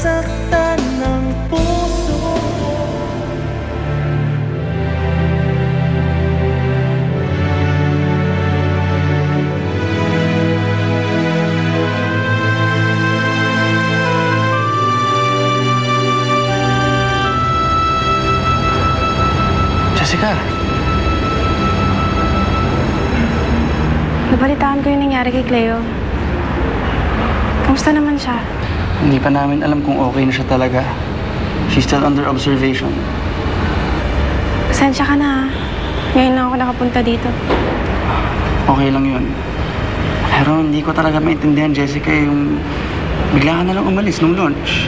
nasaktan ng puso. Jessica! Nabalitaan ko yung nangyari kay Cleo. Kamusta naman siya? Hindi pa namin alam kung okay na siya talaga. She's still under observation. Pasensya ka na. Ngayon lang ako nakapunta dito. Okay lang yun. Pero hindi ko talaga maintindihan, Jessica, yung bigla ka na lang umalis nung lunch.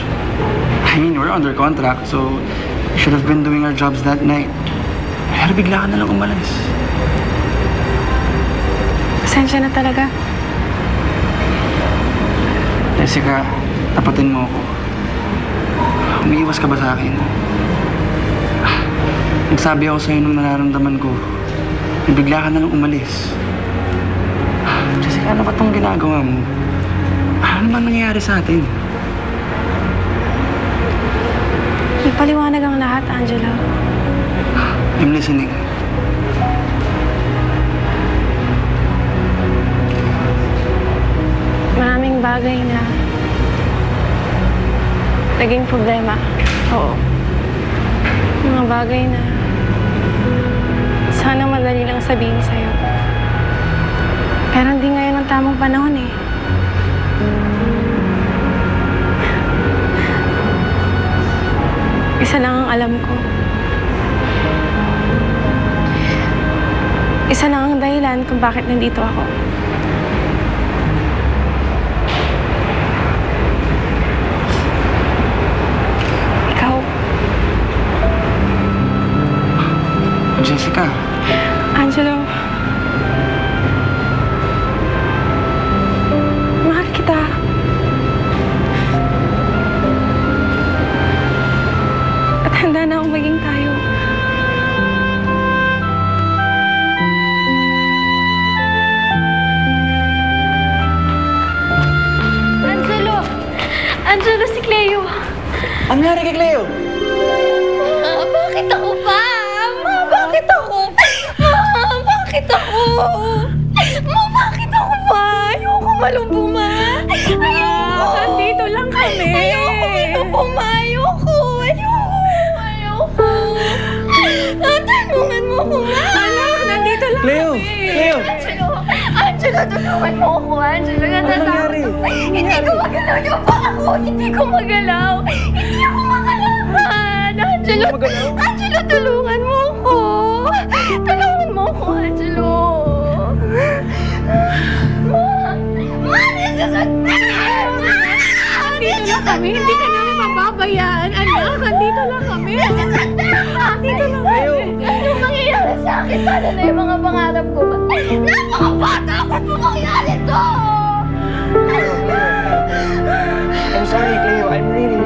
I mean, we're under contract, so we should have been doing our jobs that night. Pero bigla ka na lang umalis. Pasensya na talaga. Jessica, tapatin mo ako. Umiiwas ka ba sa akin? Nagsabi ako sa'yo nung nararamdaman ko. Yung bigla ka na lang umalis. Jessica, ano ba itong ginagawa mo? Ano naman nangyayari sa atin? Ipaliwanag ang lahat, Angelo. I'm listening. Maraming bagay na naging problema. Oo. Mga bagay na sana madali lang sabihin sa'yo. Pero hindi ngayon ang tamang panahon eh. Isa lang ang alam ko. Isa lang ang dahilan kung bakit nandito ako. Jessica. Angelo. Mahal kita. At handa na akong maging tayo. Angelo! Angelo, si Cleo! Ano nangyari kay Cleo? Bakit ako pa? Bakit ako? Bakit ako? Bakit ako pa? Ayoko malumbo, ma. Ayoko. Nandito lang kami. Ayoko malumbo, ma. Ayoko. Tulungan mo ako, ma. Anak, nandito lang Cleo! kami. Cleo! Angelo, tulungan mo ako, Angelo. nangyari? Hindi ko magalaw yung pa ako. Hindi ko magalaw. Hindi ako makalaban. Angelo, Angelo, tulungan mo ako. Tulungan mo ako, Angelo. Nandito lang kami. Hindi ka namin mababayaan. Anak, nandito lang kami. Nandito lang kami. Anong mangyayari sa akin? Paano na yung mga pangarap ko ba? Napakabata ako kung mangyayari to! I'm sorry, Cleo. I'm really